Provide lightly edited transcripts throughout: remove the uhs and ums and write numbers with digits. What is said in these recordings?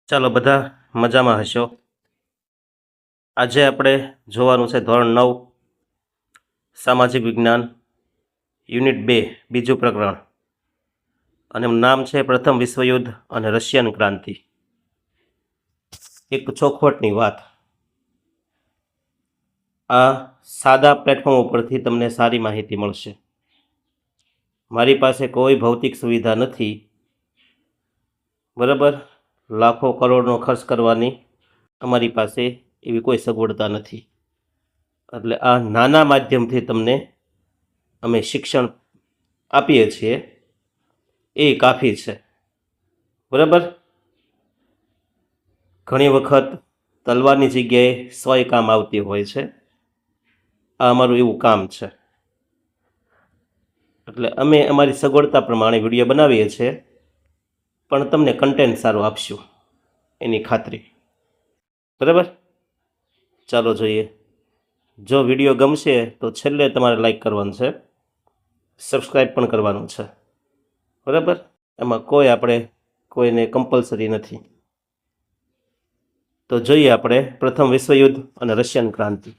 ચાલો બધા મજામાં હશો। આજે આપણે જોવાનું છે ધોરણ 9 સામાજિક વિજ્ઞાન યુનિટ 2 બીજું પ્રકરણ, અને નામ છે પ્રથમ વિશ્વયુદ્ધ અને રશિયન ક્રાંતિ। એક ચોખવટની વાત, આ સાદા પ્લેટફોર્મ ઉપરથી તમને સારી માહિતી મળશે। મારી પાસે કોઈ ભૌતિક સુવિધા નથી, બરાબર। લાખો કરોડનો ખર્ચ કરવાની અમારી પાસે એવી કોઈ સગવડતા નથી, એટલે આ નાના માધ્યમથી તમને અમે શિક્ષણ આપીએ છીએ એ કાફી છે, બરાબર। ઘણી વખત તલવારની જગ્યાએ સોય કામ આવતી હોય છે, આ અમારું એવું કામ છે। એટલે અમે અમારી સગવડતા પ્રમાણે વિડીયો બનાવીએ છીએ, પણ તમને કન્ટેન્ટ સારું આપશું એની ખાતરી, બરાબર। ચાલો જોઈએ। જો વિડીયો ગમશે તો છેલ્લે તમારે લાઈક કરવાનું છે, સબસ્ક્રાઈબ પણ કરવાનું છે, બરાબર। એમાં આપણે કોઈને કમ્પલસરી નથી। તો જોઈએ આપણે પ્રથમ વિશ્વયુદ્ધ અને રશિયન ક્રાંતિ।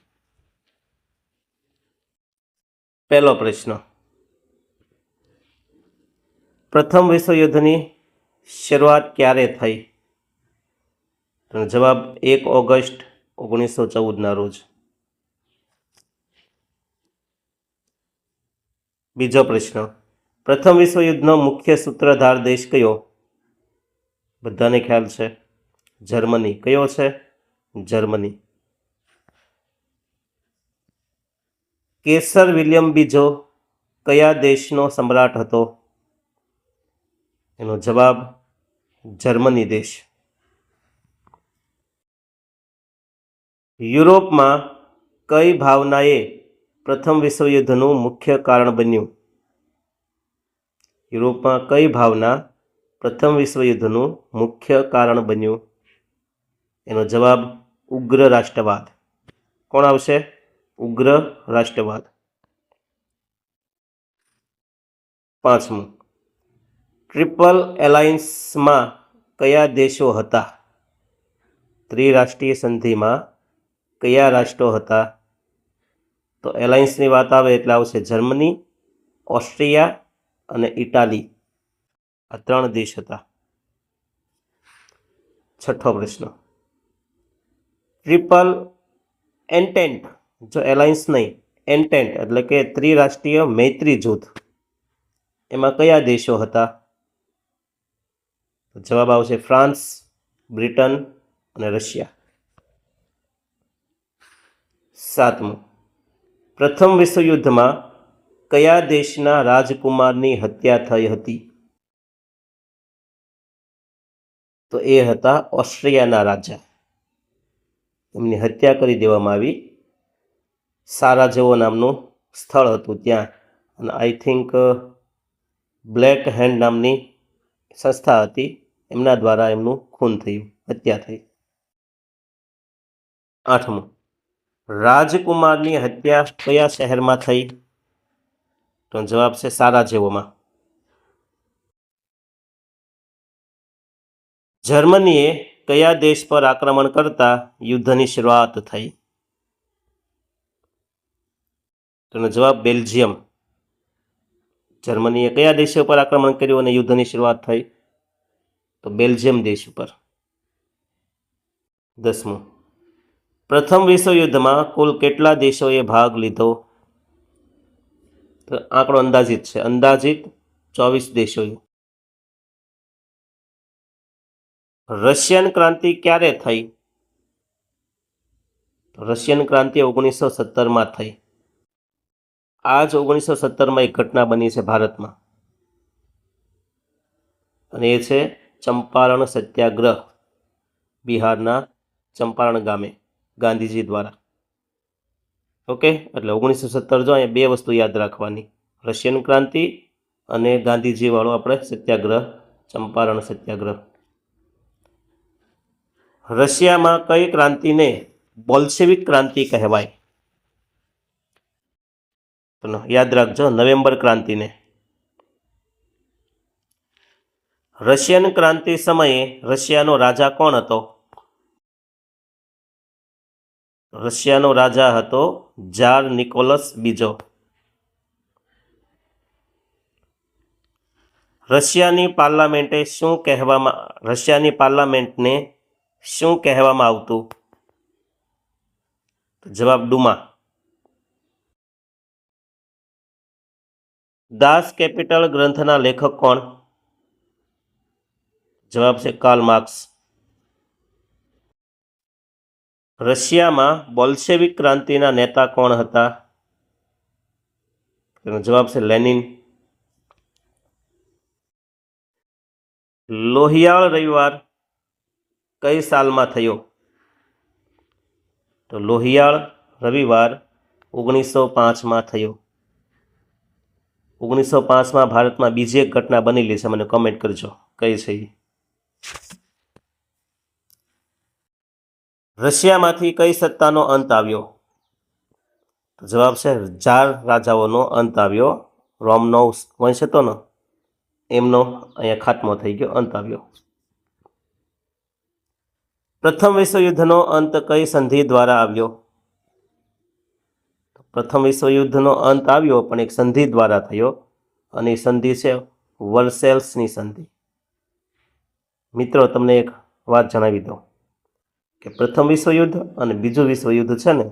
પહેલો પ્રશ્ન, પ્રથમ વિશ્વયુદ્ધની શરૂઆત ક્યારે થઈ? તો જવાબ 1 ઓગસ્ટ 1914ના રોજ। બીજો પ્રશ્ન, પ્રથમ વિશ્વયુદ્ધનો મુખ્ય સૂત્રધાર દેશ કયો? બધાને ખ્યાલ છે, જર્મની। કયો છે? જર્મની। કેસર વિલિયમ બીજો કયા દેશનો સમ્રાટ હતો? એનો જવાબ જર્મની દેશ। યુરોપમાં કઈ ભાવનાએ પ્રથમ વિશ્વયુદ્ધનું મુખ્ય કારણ બન્યું? યુરોપમાં કઈ ભાવના પ્રથમ વિશ્વયુદ્ધનું મુખ્ય કારણ બન્યું? એનો જવાબ ઉગ્ર રાષ્ટ્રવાદ। કોણ આવશે? ઉગ્ર રાષ્ટ્રવાદ। પાંચમું, ટ્રિપલ એલાયન્સમાં કયા દેશો હતા? ત્રિરાષ્ટ્રીય સંધિમાં કયા રાષ્ટ્રો હતા? તો એલાયન્સની વાત આવે એટલે આવશે જર્મની, ઓસ્ટ્રિયા અને ઇટાલી, આ 3 દેશ હતા। છઠ્ઠો પ્રશ્ન, ટ્રિપલ એન્ટેન્ટ, જો એલાયન્સ નહીં, એન્ટેન્ટ એટલે કે ત્રિરાષ્ટ્રીય મૈત્રી જૂથ, એમાં કયા દેશો હતા? જવાબ આવશે ફ્રાન્સ, બ્રિટન અને રશિયા। સાતમું, પ્રથમ વિશ્વયુદ્ધમાં કયા દેશના રાજકુમારની હત્યા થઈ હતી? તો એ હતા ઓસ્ટ્રિયાના રાજા, એમની હત્યા કરી દેવામાં આવી। સારાજેવો નામનું સ્થળ હતું ત્યાં, અને આઈ થિંક બ્લેક હેન્ડ નામની સંસ્થા હતી, એમના દ્વારા એમનું ખૂન થયું, હત્યા થઈ। આઠમું, રાજકુમારની હત્યા કયા શહેરમાં થઈ? તો જવાબ છે સારાજેવોમાં। જર્મનીએ કયા દેશ પર આક્રમણ કરતા યુદ્ધની શરૂઆત થઈ? તેનો જવાબ બેલ્જિયમ। જર્મનીએ કયા દેશો પર આક્રમણ કર્યું અને યુદ્ધની શરૂઆત થઈ? તો બેલ્જિયમ દેશ ઉપર। 10મું, પ્રથમ વિશ્વયુદ્ધમાં કુલ કેટલા દેશોએ ભાગ લીધો? તો આંકડો અંદાજિત છે, અંદાજિત 24 દેશોએ। રશિયન ક્રાંતિ ક્યારે થઈ? રશિયન ક્રાંતિ 1917માં થઈ। આ જ 1917માં એક ઘટના બની છે ભારતમાં, અને એ છે ચંપારણ સત્યાગ્રહ, બિહારના ચંપારણ ગામે ગાંધીજી દ્વારા। ઓકે, એટલે 1917, જો અહીંયા 2 વસ્તુ યાદ રાખવાની, રશિયન ક્રાંતિ અને ગાંધીજી વાળો આપણે સત્યાગ્રહ, ચંપારણ સત્યાગ્રહ। રશિયામાં કઈ ક્રાંતિને બોલ્શેવિક ક્રાંતિ કહેવાય? યાદ રાખજો, નવેમ્બર ક્રાંતિને। રશિયન ક્રાંતિ સમયે રશિયાનો રાજા કોણ હતો? રશિયાનો રાજા હતો ઝાર નિકોલસ બીજો. રશિયાની પાર્લામેન્ટને શું કહેવામાં આવતું? જવાબ ડુમા. દાસ કેપિટલ ગ્રંથના લેખક કોણ? જવાબ છે કાર્લ માર્ક્સ. રશિયામાં બોલ્શેવિક ક્રાંતિના નેતા કોણ હતા? તેનો જવાબ છે લેનિન. લોહિયાળ રવિવાર કઈ સાલમાં થયો? તો લોહિયાળ રવિવાર 1905માં થયો. 1905માં ભારતમાં બીજી એક ઘટના બનેલી છે, મને કમેન્ટ કરજો કઈ છે એ. રશિયામાંથી કઈ સત્તાનો અંત આવ્યો? જવાબ છે ઝાર રાજાઓનો અંત આવ્યો. રોમનોવ વંશ હતો ને એમનો અહીંયા ખાત્મો થઈ ગયો, અંત આવ્યો. પ્રથમ વિશ્વયુદ્ધનો અંત કઈ સંધિ દ્વારા આવ્યો? પ્રથમ વિશ્વયુદ્ધનો અંત આવ્યો પણ એક સંધિ દ્વારા થયો અને એ સંધિ છે વર્સેલ્સની સંધિ. મિત્રો તમને એક વાત જણાવી દઉં કે પ્રથમ વિશ્વયુદ્ધ અને બીજું વિશ્વયુદ્ધ છે ને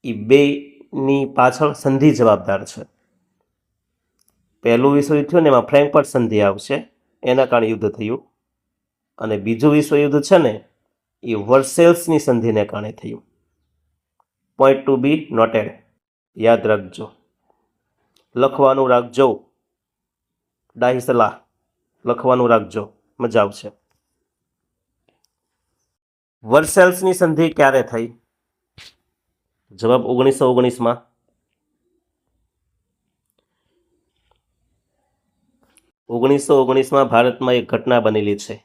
એ બેની પાછળ સંધિ જવાબદાર છે. પહેલું વિશ્વયુદ્ધ થયું ને એમાં ફ્રેન્કફર્ટ સંધિ આવશે, એના કારણે યુદ્ધ થયું. અને બીજું વિશ્વયુદ્ધ છે ને એ વર્સેલ્સની સંધિને કારણે થયું. પોઈન્ટ ટુ બી નોટેડ, યાદ રાખજો, લખવાનું રાખજો. ડાહી સલાહ, લખવાનું રાખજો, મજા આવશે. વર્સેલ્સની સંધિ ક્યારે થઈ? જવાબ 1919માં. 1919માં ભારતમાં એક ઘટના બનેલી છે,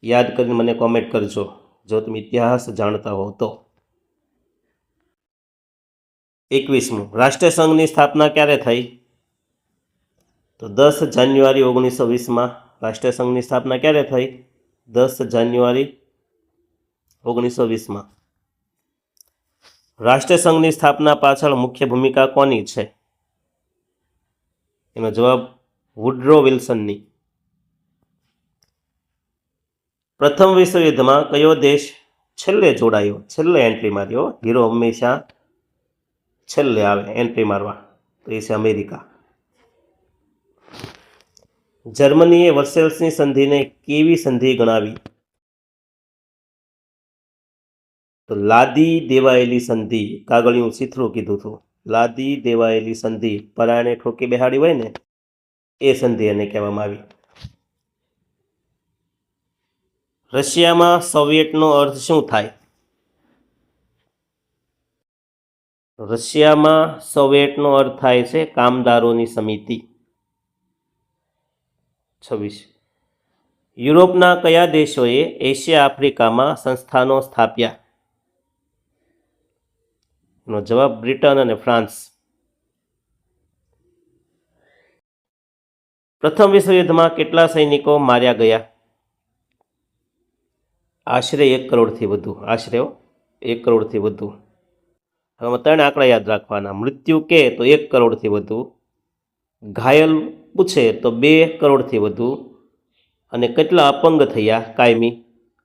યાદ કરીને મને કોમેન્ટ કરજો જો તમે ઇતિહાસ જાણતા હો તો. 21મું, રાષ્ટ્રસંઘની સ્થાપના ક્યારે થઈ? તો 10 જાન્યુઆરી 1920માં. રાષ્ટ્રસંઘની સ્થાપના ક્યારે થઈ? 10 જાન્યુઆરી 1920માં. રાષ્ટ્રસંઘની સ્થાપના પાછળ મુખ્ય ભૂમિકા કોની છે? એનો જવાબ વુડરો વિલ્સનની. પ્રથમ વિશ્વયુદ્ધમાં કયો દેશ છેલ્લે જોડાયો? છેલ્લે એન્ટ્રી માર્યો. હીરો હંમેશા છેલ્લે આવે એન્ટ્રી મારવા, તો એ છે અમેરિકા. જર્મનીએ વર્સેલ્સની સંધિને કેવી સંધિ ગણાવી? તો લાદી દેવાયેલી સંધિ. કાગળિયું સીથરું કીધું હતું. લાદી દેવાયેલી સંધિ, પરાણે ઠોકી બેહાડી હોય ને એ સંધિ એને કહેવામાં આવી. રશિયામાં સોવિયેટનો અર્થ શું થાય? રશિયામાં સોવિયેટનો અર્થ થાય છે કામદારોની સમિતિ. 26. યુરોપના કયા દેશોએ એશિયા આફ્રિકામાં સંસ્થાનો સ્થાપ્યા? એનો જવાબ બ્રિટન અને ફ્રાન્સ. પ્રથમ વિશ્વયુદ્ધમાં કેટલા સૈનિકો માર્યા ગયા? આશરે 1 કરોડથી વધુ. આશરે 1 કરોડથી વધુ. હવે 3 આંકડા યાદ રાખવાના. મૃત્યુ કે તો 1 કરોડથી વધુ, ઘાયલ પૂછે તો 2 કરોડથી વધુ, અને કેટલા અપંગ થયા કાયમી?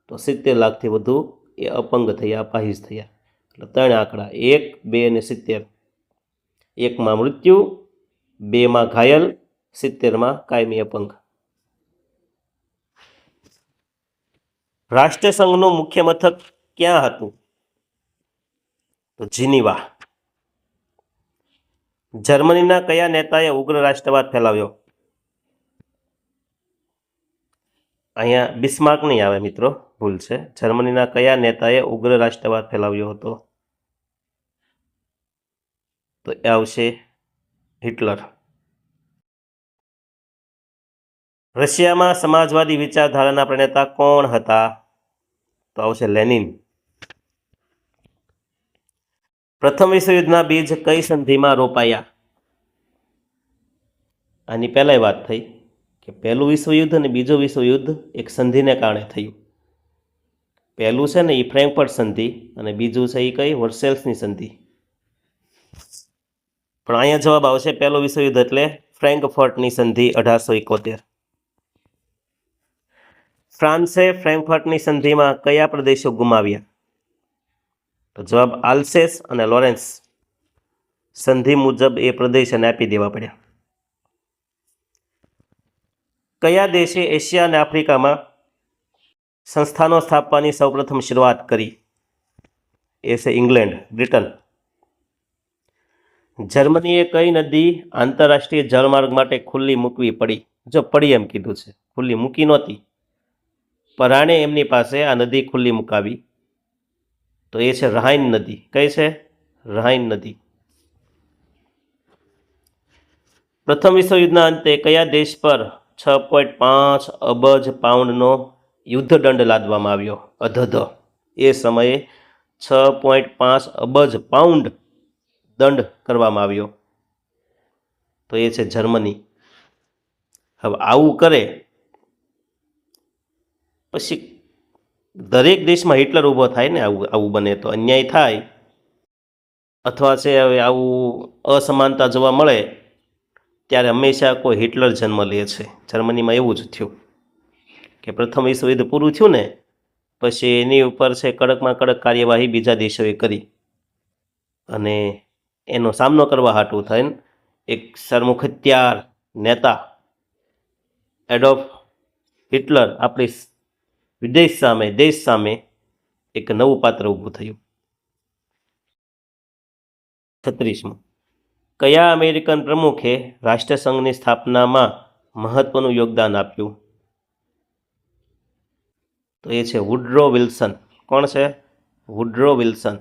તો 70 લાખથી વધુ એ અપંગ થયા, અપાહિજ થયા. એટલે 3 આંકડા, 1, 2 અને 70. 1માં મૃત્યુ, 2માં ઘાયલ, 70માં કાયમી અપંગ. રાષ્ટ્રસંઘનું મુખ્ય મથક ક્યાં હતું? તો જીનીવા. જર્મનીના કયા નેતાએ ઉગ્ર રાષ્ટ્રવાદ ફેલાવ્યો? અહીંયા બિસ્માર્ક નહીં આવે મિત્રો, ભૂલ છે. જર્મનીના કયા નેતાએ ઉગ્ર રાષ્ટ્રવાદ ફેલાવ્યો હતો? તો એ આવશે હિટલર. રશિયામાં સમાજવાદી વિચારધારાના પ્રણેતા કોણ હતા? તો આવશે લેનિન. પ્રથમ વિશ્વયુદ્ધના બીજ કઈ સંધિમાં રોપાયા? આની પહેલાંય વાત થઈ. કે પહેલું વિશ્વયુદ્ધ અને બીજું વિશ્વયુદ્ધ એક સંધિને કારણે થયું. પહેલું છે ને એ ફ્રેન્કફર્ટ સંધિ અને બીજું છે એ કઈ વર્સેલ્સની સંધિ. પણ અહીંયા જવાબ આવશે પહેલું વિશ્વયુદ્ધ એટલે ફ્રેન્કફર્ટની સંધિ 1871. ફ્રાન્સે ફ્રેન્કફર્ટની સંધિમાં કયા પ્રદેશો ગુમાવ્યા? તો જવાબ આલ્સેસ અને લોરેન્સ. સંધિ મુજબ એ પ્રદેશને આપી દેવા પડ્યા. કયા દેશે એશિયા અને આફ્રિકામાં સંસ્થાનો સ્થાપવાની સૌપ્રથમ શરૂઆત કરી? એ છે ઇંગ્લેન્ડ, બ્રિટન. જર્મનીએ કઈ નદી આંતરરાષ્ટ્રીય જળમાર્ગ માટે ખુલ્લી મૂકવી પડી? જો પડી એમ કીધું છે, ખુલ્લી મૂકી નહોતી. પરાણે એમની પાસે આ નદી ખુલ્લી મુકાવી. તો એ છે રાઇન નદી. કઈ છે? રાઇન નદી. પ્રથમ વિશ્વયુદ્ધના અંતે કયા દેશ પર 6.5 અબજ પાઉન્ડનો યુદ્ધ દંડ લાદવામાં આવ્યો? અધધ. એ સમયે 6.5 અબજ પાઉન્ડ દંડ કરવામાં આવ્યો. તો એ છે જર્મની. હવે આવું કરે પછી દરેક દેશમાં હિટલર ઊભો થાય ને. આવું બને તો અન્યાય થાય અથવા છે હવે આવું અસમાનતા જોવા મળે ત્યારે હંમેશા કોઈ હિટલર જન્મ લે છે. જર્મનીમાં એવું જ થયું કે પ્રથમ વિશ્વયુદ્ધ પૂરું થયું ને પછી એની ઉપર છે કડકમાં કડક કાર્યવાહી બીજા દેશોએ કરી અને એનો સામનો કરવા હાટું થઈને એક સરમુખ હત્યાર નેતા એડોલ્ફ હિટલર આપણી દેશ સામે એક નવું પાત્ર ઊભું થયું. 36. કયા અમેરિકન પ્રમુખે રાષ્ટ્રસંઘની સ્થાપનામાં મહત્વનું યોગદાન આપ્યું? તો એ છે વુડરો વિલ્સન. કોણ છે? વુડરો વિલ્સન.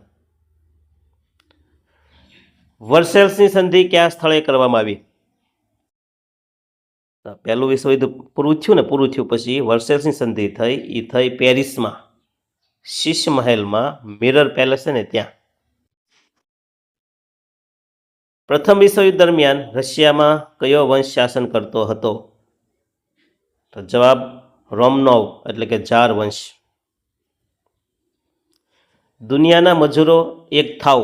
વર્સેલ્સની સંધિ કયા સ્થળે કરવામાં આવી? પહેલું વિશ્વયુદ્ધ પૂરું થયું પછી વર્સેલ્સની સંધિ થઈ પેરિસમાં, શીશ મહેલમાં, મિરર પેલેસ છે ને ત્યાં. પ્રથમ વિશ્વયુદ્ધ દરમિયાન રશિયામાં કયો વંશ શાસન કરતો હતો? તો જવાબ રોમનોવ એટલે કે ઝાર વંશ. દુનિયાના મજૂરો એક થાવ.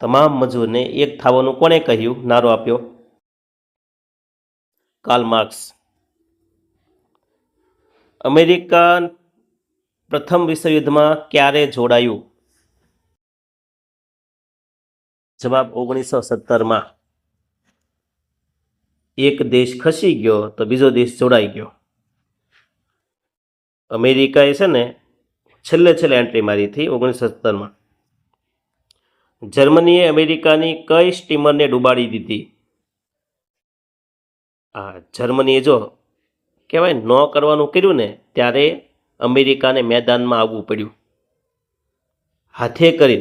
તમામ મજૂરને એક થાવાનું કોણે કહ્યું? નારો આપ્યો? Karl marks. અમેરિકા પ્રથમ વિશ્વયુદ્ધમાં ક્યારે જોડાયું? જવાબ 1917માં. એક દેશ ખસી ગયો તો બીજો દેશ જોડાઈ ગયો. અમેરિકાએ છે ને છેલ્લે એન્ટ્રી મારી હતી 1917માં. જર્મનીએ અમેરિકાની કઈ સ્ટીમરને ડૂબાડી દીધી? જર્મનીએ જો કહેવાય ન કરવાનું કર્યું ને ત્યારે અમેરિકાને મેદાનમાં આવવું પડ્યું.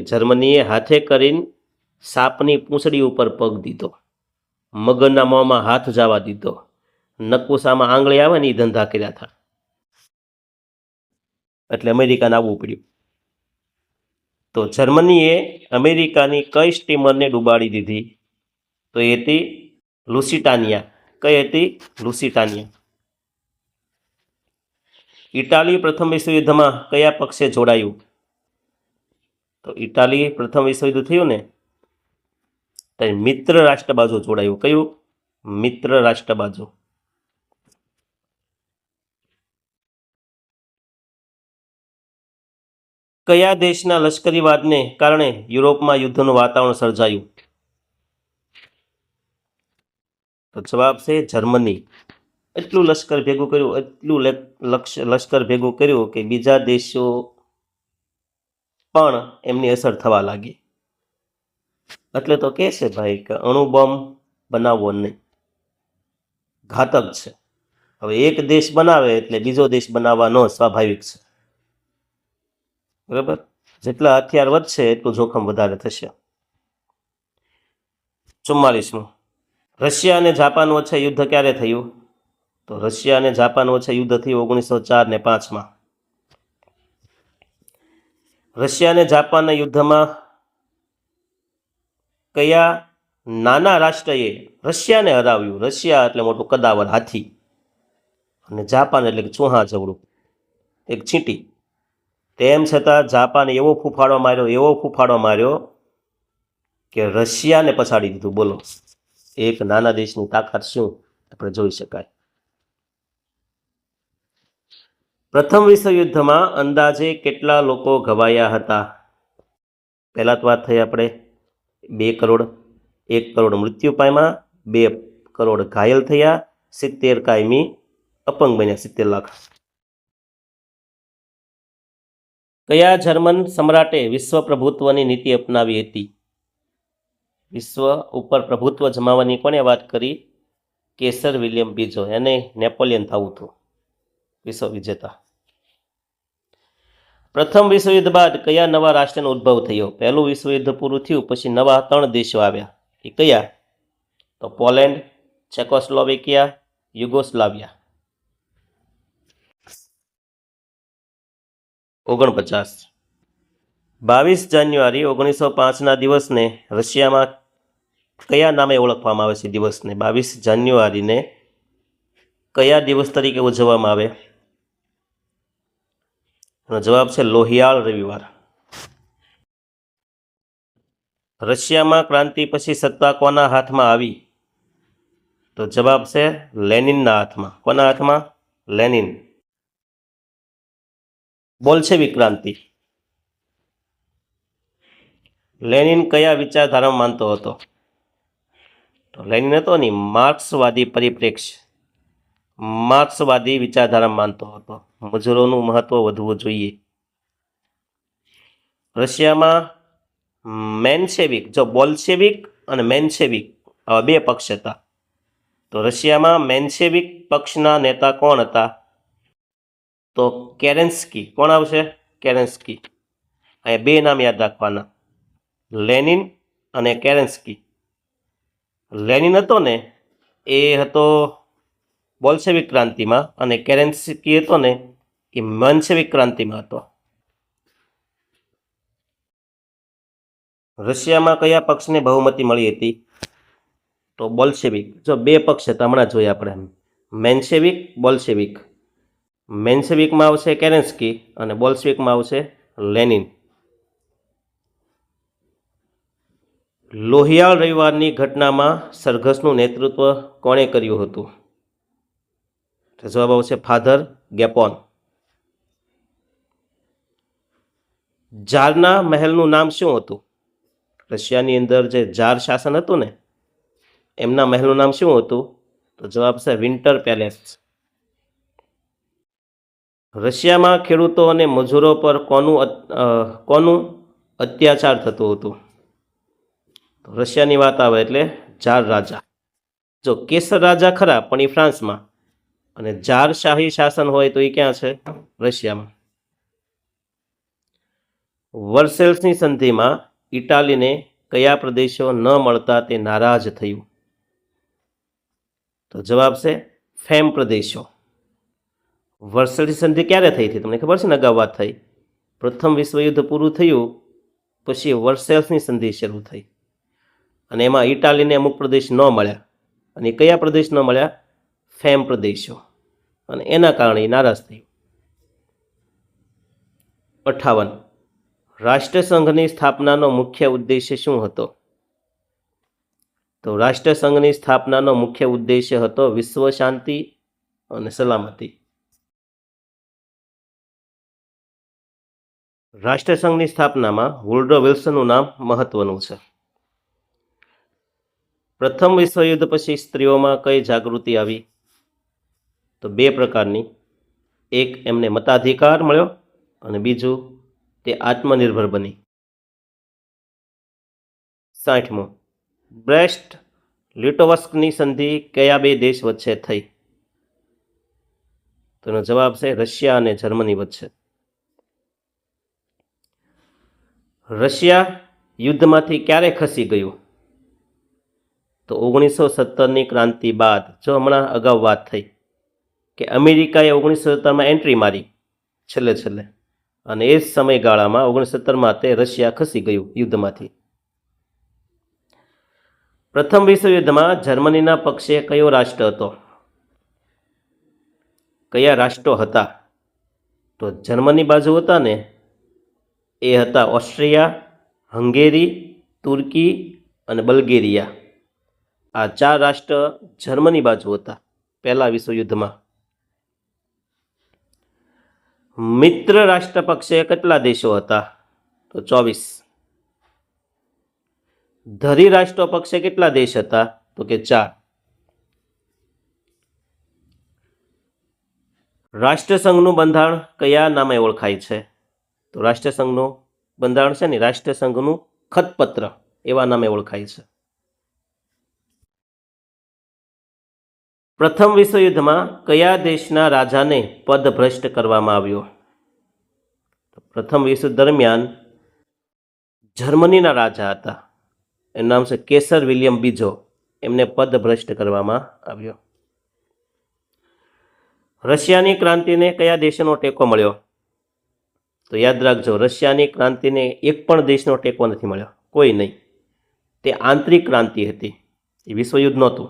જર્મનીએ હાથે કરીને સાપની પૂંછડી ઉપર પગ દીધો, મગરના મોંમાં હાથ જવા દીધો, નકુસામાં આંગળી આવે ને એ ધંધા કર્યા હતા. એટલે અમેરિકાને આવવું પડ્યું. તો જર્મનીએ અમેરિકાની કઈ સ્ટીમરને ડૂબાડી દીધી? તો એ હતી લુસિટાનિયા. કઈ હતી? લુસિટાનિયા. ઇટાલી પ્રથમ વિશ્વયુદ્ધમાં કયા પક્ષે જોડાયું? તો ઇટાલી પ્રથમ વિશ્વયુદ્ધ થયું ને તો મિત્ર રાષ્ટ્ર બાજુ જોડાયું. કયું? મિત્ર રાષ્ટ્ર બાજુ. કયા દેશના લશ્કરીવાદને કારણે યુરોપમાં યુદ્ધનું વાતાવરણ સર્જાયું? તો જવાબ છે જર્મની. એટલું લશ્કર ભેગું કર્યું કે બીજા દેશો પણ એમની અસર થવા લાગી. એટલે તો કહે છે ભાઈ કે અણુબોમ્બ બનાવવો નહીં, ઘાતક છે. હવે એક દેશ બનાવે એટલે બીજો દેશ બનાવવાનો સ્વાભાવિક છે. બરાબર? જેટલા હથિયાર વધશે એટલું જોખમ વધારે થશે. 44. રશિયા અને જાપાન વચ્ચે યુદ્ધ ક્યારે થયું? તો રશિયા અને જાપાન વચ્ચે યુદ્ધ થયું 1904 ને 5માં. રશિયા અને જાપાનના યુદ્ધમાં કયા નાના રાષ્ટ્રએ રશિયાને હરાવ્યું. રશિયા એટલે મોટું કદાવર હાથી, અને જાપાન એટલે કે ચૂહા જવડું એક ચીંટી. તેમ છતાં જાપાને એવો ફૂફાડો માર્યો કે રશિયાને પછાડી દીધું. બોલો, એક નાના દેશની તાકાત શું આપણે જોઈ શકાય. પ્રથમ વિશ્વયુદ્ધમાં અંદાજે કેટલા લોકો ઘવાયા હતા? પહેલા તો વાત થઈ આપણે 2 કરોડ. 1 કરોડ મૃત્યુ પામ્યા, 2 કરોડ ઘાયલ થયા, 70 કાયમી અપંગ બન્યા, 70 લાખ. કયા જર્મન સમ્રાટે વિશ્વ પ્રભુત્વની નીતિ અપનાવી હતી? વિશ્વ ઉપર પ્રભુત્વ જમાવવાની કોણે વાત કરી? કેસર વિલિયમ બીજો. એને નેપોલિયન થવું હતું વિશ્વ વિજેતા. પ્રથમ વિશ્વયુદ્ધ બાદ કયા નવા રાષ્ટ્રનો ઉદ્ભવ થયો? પહેલું વિશ્વયુદ્ધ પૂરું થયું પછી નવા 3 દેશો આવ્યા. એ કયા? તો પોલેન્ડ, ચેકોસ્લોવેકિયા, યુગોસ્લાવિયા. 49. 22 જાન્યુઆરી 1905ના દિવસને રશિયામાં કયા નામે ઓળખવામાં આવે છે? દિવસને 22 જાન્યુઆરીને કયા દિવસ તરીકે ઉજવવામાં આવે? એનો જવાબ છે લોહિયાળ રવિવાર. રશિયામાં ક્રાંતિ પછી સત્તા કોના હાથમાં આવી? તો જવાબ છે લેનિનના હાથમાં. કોના હાથમાં? લેનિન. બોલ્શેવિક ક્રાંતિ. લેનિન કયા વિચારધારામાં માનતો હતો? તો લેનિન હતો ને માર્ક્સવાદી પરિપ્રેક્ષ્ય, માર્ક્સવાદી વિચારધારામાં માનતો હતો. મજૂરોનું મહત્વ વધવું જોઈએ. રશિયામાં મેન્શેવિક, જો બોલ્શેવિક અને મેન્શેવિક આવા 2 પક્ષ હતા. તો રશિયામાં મેન્શેવિક પક્ષના નેતા કોણ હતા? તો કેરેન્સ્કી. કોણ આવશે? કેરેન્સ્કી. અહીંયા 2 નામ યાદ રાખવાના, લેનિન અને કેરેન્સ્કી. લેનિન હતો ને એ હતો બોલ્શેવિક ક્રાંતિમાં, અને કેરેન્સ્કી હતો ને એ મેન્શેવિક ક્રાંતિમાં હતો. રશિયામાં કયા પક્ષને બહુમતી મળી હતી? તો બોલ્શેવિક. જો 2 પક્ષ હતા, હમણાં જોઈએ આપણે, મેન્શેવિક, બોલ્શેવિક. મેન્શેવિકમાં આવશે કેરેન્સ્કી અને બોલ્શેવિકમાં આવશે લેનિન. લોહિયાળ રવિવારની ઘટનામાં સરઘસનું નેતૃત્વ કોણે કર્યું હતું? તો જવાબ આવશે ફાધર ગેપોન. જારના મહેલનું નામ શું હતું? રશિયાની અંદર જે જાર શાસન હતું ને એમના મહેલનું નામ શું હતું? તો જવાબ છે વિન્ટર પેલેસ. રશિયામાં ખેડૂતો અને મજૂરો પર કોનું અત્યાચાર થતું હતું? તો રશિયાની વાત આવે એટલે જાર રાજા. જો કેસર રાજા ખરા પણ એ ફ્રાન્સમાં, અને જાર શાહી શાસન હોય તો એ ક્યાં છે? રશિયામાં. વર્સેલ્સની સંધિમાં ઇટાલીને કયા પ્રદેશો ન મળતા તે નારાજ થયું? તો જવાબ છે ફેમ પ્રદેશો. વર્સેલ્સની સંધિ ક્યારે થઈ હતી? તમને ખબર છે ને, અગાઉ વાત થઈ. પ્રથમ વિશ્વયુદ્ધ પૂરું થયું પછી વર્સેલ્સની સંધિ શરૂ થઈ, અને એમાં ઇટાલીને અમુક પ્રદેશ ન મળ્યા. અને કયા પ્રદેશ ન મળ્યા? ફેમ પ્રદેશો. અને એના કારણે નારાજ થયું. 58. રાષ્ટ્રસંઘની સ્થાપનાનો મુખ્ય ઉદ્દેશ્ય શું હતો? તો રાષ્ટ્રસંઘની સ્થાપનાનો મુખ્ય ઉદ્દેશ્ય હતો વિશ્વ શાંતિ અને સલામતી. રાષ્ટ્રસંઘની સ્થાપનામાં વુડરો વિલ્સનનું નામ મહત્વનું છે. પ્રથમ વિશ્વયુદ્ધ પછી સ્ત્રીઓમાં કઈ જાગૃતિ આવી? તો 2 પ્રકારની. એક, એમને મતાધિકાર મળ્યો, અને બીજું તે આત્મનિર્ભર બની. 60મો, બ્રેસ્ટ લિટોવસ્કની સંધિ કયા 2 દેશ વચ્ચે થઈ? તો એનો જવાબ છે રશિયા અને જર્મની વચ્ચે. રશિયા યુદ્ધમાંથી ક્યારે ખસી ગયું? તો 1917ની ક્રાંતિ બાદ. જો હમણાં અગાઉ વાત થઈ કે અમેરિકાએ 1917માં એન્ટ્રી મારી છેલ્લે, અને એ જ સમયગાળામાં 1917માં તે રશિયા ખસી ગયું યુદ્ધમાંથી. પ્રથમ વિશ્વયુદ્ધમાં જર્મનીના પક્ષે કયો રાષ્ટ્ર હતો? કયા રાષ્ટ્રો હતા? તો જર્મની બાજુ હતા ને એ હતા ઓસ્ટ્રિયા, હંગેરી, તુર્કી અને બલ્ગેરિયા. આ 4 રાષ્ટ્ર જર્મની બાજુ હતા પહેલા વિશ્વયુદ્ધમાં. મિત્ર રાષ્ટ્ર પક્ષે કેટલા દેશો હતા? તો 24. ધરી રાષ્ટ્રો પક્ષે કેટલા દેશ હતા? તો કે 4. રાષ્ટ્રસંઘનું બંધારણ કયા નામે ઓળખાય છે? તો રાષ્ટ્રસંઘનું બંધારણ છે ને રાષ્ટ્રસંઘનું ખતપત્ર એવા નામે ઓળખાય છે. પ્રથમ વિશ્વયુદ્ધમાં કયા દેશના રાજાને પદભ્રષ્ટ કરવામાં આવ્યો? પ્રથમ વિશ્વ દરમિયાન જર્મનીના રાજા હતા, એનું નામ છે કેસર વિલિયમ બીજો. એમને પદભ્રષ્ટ કરવામાં આવ્યો. રશિયાની ક્રાંતિને કયા દેશનો ટેકો મળ્યો? તો યાદ રાખજો, રશિયાની ક્રાંતિને એક પણ દેશનો ટેકો નથી મળ્યો, કોઈ નહીં. તે આંતરિક ક્રાંતિ હતી, એ વિશ્વયુદ્ધ નહોતું.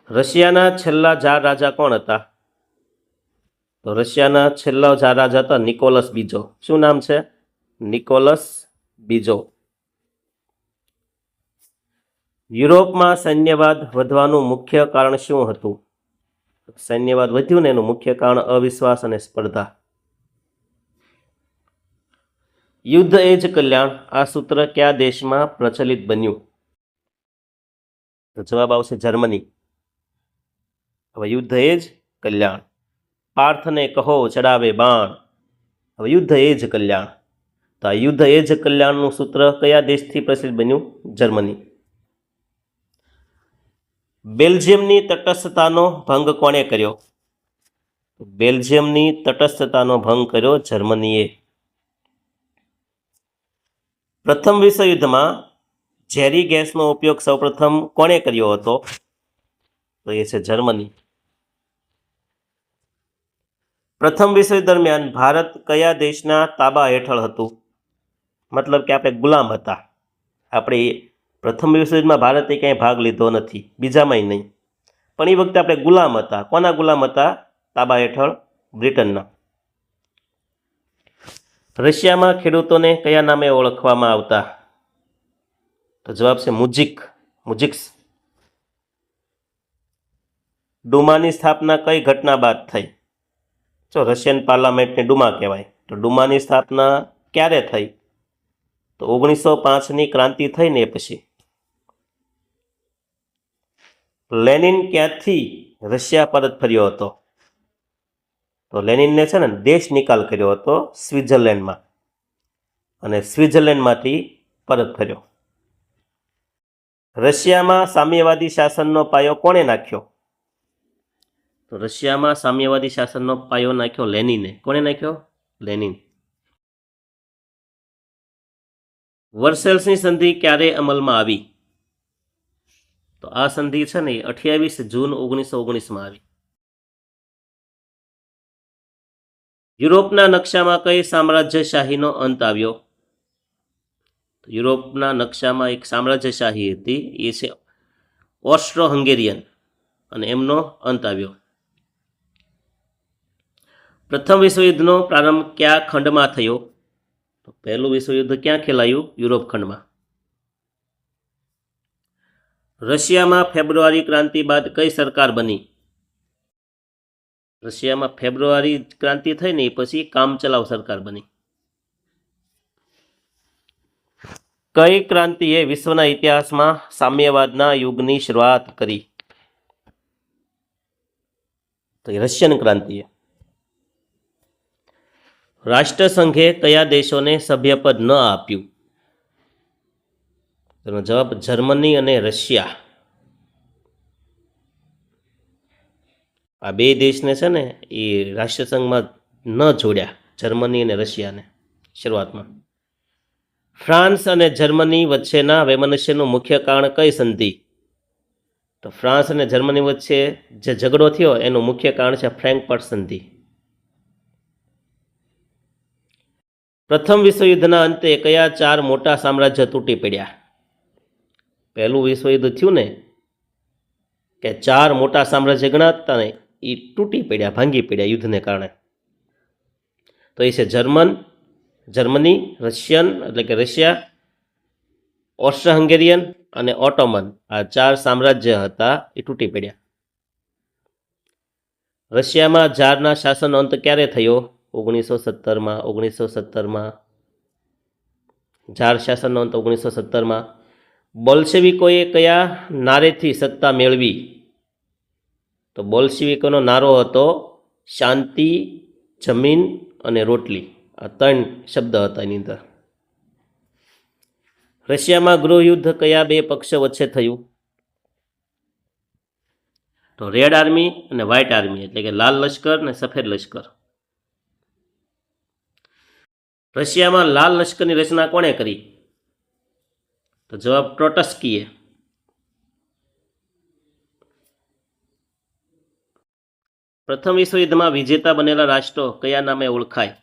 રશિયાના છેલ્લા જાર રાજા કોણ હતા? તો રશિયાના છેલ્લા જાર રાજા હતા નિકોલસ બીજો. શું નામ છે? નિકોલસ બીજો. યુરોપમાં સૈન્યવાદ વધવાનું મુખ્ય કારણ શું હતું? સૈન્યવાદ વધ્યું ને એનું મુખ્ય કારણ અવિશ્વાસ અને સ્પર્ધા. યુદ્ધ એ જ કલ્યાણ, આ સૂત્ર કયા દેશમાં પ્રચલિત બન્યું? તો જવાબ આવશે જર્મની. હવે યુદ્ધ એ જ કલ્યાણ. પાર્થને કહો ચડાવે બાણ, હવે યુદ્ધ એ જ કલ્યાણ. તો આ યુદ્ધ એ જ કલ્યાણનું સૂત્ર કયા દેશથી પ્રચલિત બન્યું? જર્મની. બેલ્જિયમની તટસ્થતાનો ભંગ કોણે કર્યો? બેલ્જિયમની તટસ્થતાનો ભંગ કર્યો જર્મનીએ. પ્રથમ વિશ્વયુદ્ધમાં ઝેરી ગેસનો ઉપયોગ સૌપ્રથમ કોણે કર્યો હતો? તો એ છે જર્મની. પ્રથમ વિશ્વયુદ્ધ દરમિયાન ભારત કયા દેશના તાબા હેઠળ હતું? મતલબ કે આપણે ગુલામ હતા. આપણે પ્રથમ વિશ્વયુદ્ધમાં ભારતે ક્યાંય ભાગ લીધો નથી, બીજામાંય નહીં, પણ એ વખતે આપણે ગુલામ હતા. કોના ગુલામ હતા? તાબા હેઠળ બ્રિટનના. રશિયામાં ખેડૂતોને કયા નામે ઓળખવામાં આવતા? તો જવાબ છે મુજિક્સ. ડુમાની સ્થાપના કઈ ઘટના બાદ થઈ? જો રશિયન પાર્લામેન્ટને ડુમા કહેવાય, તો ડુમાની સ્થાપના ક્યારે થઈ? તો 1905ની ક્રાંતિ થઈ ને પછી. લેનિન ક્યાંથી રશિયા પરત ફર્યો હતો? તો લેનિનને છે ને દેશ નિકાલ કર્યો હતો સ્વિટ્ઝરલેન્ડમાં, અને સ્વિટ્ઝરલેન્ડમાંથી પરત ફર્યો. રશિયામાં સામ્યવાદી શાસનનો પાયો કોણે નાખ્યો? તો રશિયામાં સામ્યવાદી શાસનનો પાયો નાખ્યો લેનિને. કોણે નાખ્યો? લેનિન. વર્સેલ્સની સંધિ ક્યારે અમલમાં આવી? તો આ સંધિ છે ને 28 જૂન 1919માં આવી. યુરોપના નકશામાં કઈ સામ્રાજ્યશાહીનો અંત આવ્યો? તો યુરોપના નકશામાં એક સામ્રાજ્યશાહી હતી, એ છે ઓસ્ટ્રો હંગેરિયન, અને એમનો અંત આવ્યો. પ્રથમ વિશ્વયુદ્ધનો પ્રારંભ કયા ખંડમાં થયો? તો પહેલું વિશ્વયુદ્ધ ક્યાં ખેલાયું? યુરોપ ખંડમાં. રશિયામાં ફેબ્રુઆરી ક્રાંતિ બાદ કઈ સરકાર બની? રશિયામાં ફેબ્રુઆરી ક્રાંતિ થઈ ને પછી કામચલાઉ સરકાર બની. કઈ ક્રાંતિએ વિશ્વના ઇતિહાસમાં સામ્યવાદના યુગની શરૂઆત કરી? તો રશિયન ક્રાંતિએ. રાષ્ટ્રસંઘે કયા દેશોને સભ્યપદ ન આપ્યું? તેનો જવાબ જર્મની અને રશિયા. આ બે દેશને છે ને એ રાષ્ટ્રસંઘમાં ન જોડ્યા, જર્મની અને રશિયાને શરૂઆતમાં. ફ્રાન્સ અને જર્મની વચ્ચેના વૈમનસ્યનું મુખ્ય કારણ કઈ સંધિ? તો ફ્રાન્સ અને જર્મની વચ્ચે જે ઝઘડો થયો એનું મુખ્ય કારણ છે ફ્રેન્કફર્ટ સંધિ. પ્રથમ વિશ્વયુદ્ધના અંતે કયા 4 મોટા સામ્રાજ્ય તૂટી પડ્યા? પહેલું વિશ્વયુદ્ધ થયું ને કે 4 મોટા સામ્રાજ્ય ગણાતા ને એ તૂટી પડ્યા, ભાંગી પડ્યા યુદ્ધને કારણે. તો એ છે જર્મની, રશિયન એટલે કે રશિયા, ઓસ્ટ્રો હંગેરિયન અને ઓટોમન. આ 4 સામ્રાજ્ય હતા એ તૂટી પડ્યા. રશિયામાં ઝારના શાસનનો અંત ક્યારે થયો? 1917માં. ઝાર શાસનનો અંત 1917માં. બોલ્શેવિકોએ કયા નારેથી સત્તા મેળવી? તો બોલ્શેવિકોનો નારો હતો શાંતિ, જમીન અને રોટલી. આ 3 શબ્દ હતા એની અંદર. રશિયામાં ગૃહયુદ્ધ કયા 2 પક્ષો વચ્ચે થયું? તો રેડ આર્મી અને વ્હાઇટ આર્મી એટલે કે લાલ લશ્કર અને સફેદ લશ્કર. રશિયામાં લાલ લશ્કરની રચના કોણે કરી? તો જવાબ ટ્રોટસ્કીએ. પ્રથમ વિશ્વયુદ્ધમાં વિજેતા બનેલા રાષ્ટ્રો કયા નામે ઓળખાય?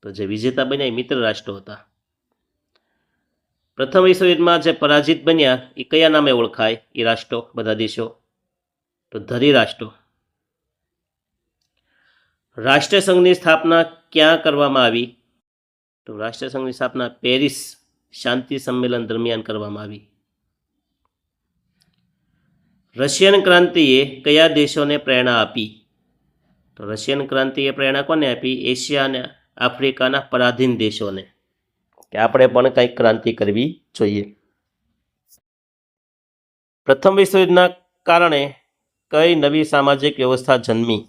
તો જે વિજેતા બન્યા એ મિત્ર રાષ્ટ્રો હતા. પ્રથમ વિશ્વયુદ્ધમાં જે પરાજિત બન્યા એ કયા નામે ઓળખાય? એ રાષ્ટ્રો, બધા દેશો? તો ધરી રાષ્ટ્રો. રાષ્ટ્રસંઘની સ્થાપના ક્યાં કરવામાં આવી? તો રાષ્ટ્રસંઘની સ્થાપના પેરિસ શાંતિ સંમેલન દરમિયાન કરવામાં આવી. રશિયન ક્રાંતિએ કયા દેશોને પ્રેરણા આપી? તો રશિયન ક્રાંતિએ પ્રેરણા કોને આપી? એશિયા અને આફ્રિકાના પરાધીન દેશોને, કે આપણે પણ કંઈક ક્રાંતિ કરવી જોઈએ. પ્રથમ વિશ્વયુદ્ધના કારણે કઈ નવી સામાજિક વ્યવસ્થા જન્મી?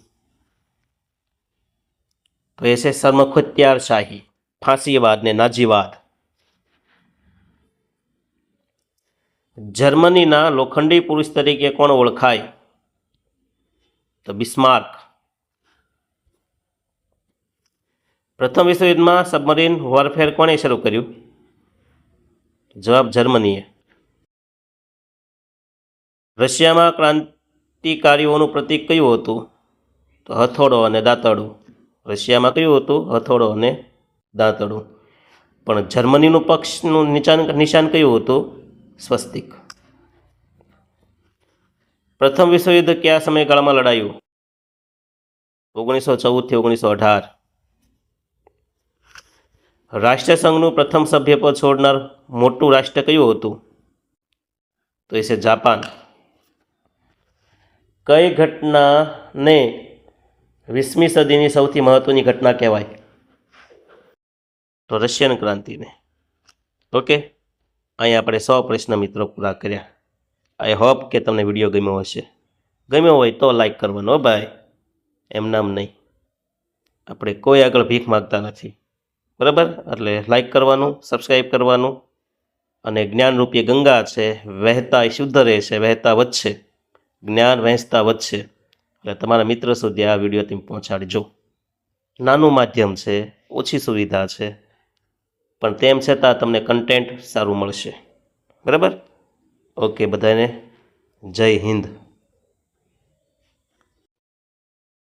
તો એ છે સરમુખત્યારશાહી, ફાંસીવાદ ને નાજીવાદ. જર્મનીના લોખંડી પુરુષ તરીકે કોણ ઓળખાય? તો બિસ્માર્ક. પ્રથમ વિશ્વયુદ્ધમાં સબમરીન વોરફેર કોણે શરૂ કર્યું? જવાબ જર્મનીએ. રશિયામાં ક્રાંતિકારીઓનું પ્રતીક કયું હતું? તો હથોડો અને દાંતરડું. રશિયામાં કયું હતું? હથોડો અને દાંતરડું. પણ જર્મનીનું પક્ષનું નિશાન કયું હતું? સ્વસ્તિક. પ્રથમ વિશ્વયુદ્ધ કયા સમયગાળામાં લડાયું? 1914 થી 1918. રાષ્ટ્રસંઘનું પ્રથમ સભ્યપદ છોડનાર મોટું રાષ્ટ્ર કયું હતું? તો એ છે જાપાન. કઈ ઘટનાને 20મી સદીની સૌથી મહત્વની ઘટના કહેવાય? તો રશિયન ક્રાંતિને. ઓકે, અહીં આપણે 100 પ્રશ્ન મિત્રો પૂરા કર્યા. આઈ હોપ કે તમને વિડીયો ગમ્યો હશે. ગમ્યો હોય તો લાઈક કરવાનો ભાઈ, એમ નામ નહીં. આપણે કોઈ આગળ ભીખ માગતા નથી, બરાબર? એટલે લાઈક કરવાનું, સબસ્ક્રાઈબ કરવાનું. અને જ્ઞાનરૂપી ગંગા છે, વહેતા શુદ્ધ રહેશે, વહેતા વધશે, જ્ઞાન વહેંચતા વધશે. એટલે તમારા મિત્ર સુધી આ વિડીયો તમે પહોંચાડજો. નાનું માધ્યમ છે, ઓછી સુવિધા છે, પણ તેમ છતાં તમને કન્ટેન્ટ સારું મળશે, બરાબર? ઓકે, બધાને જય હિન્દ.